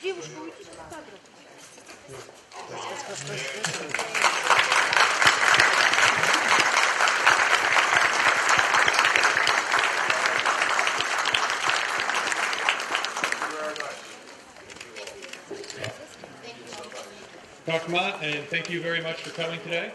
Девушка, уйдите в кадр. Dr. Mott, and thank you very much for coming today.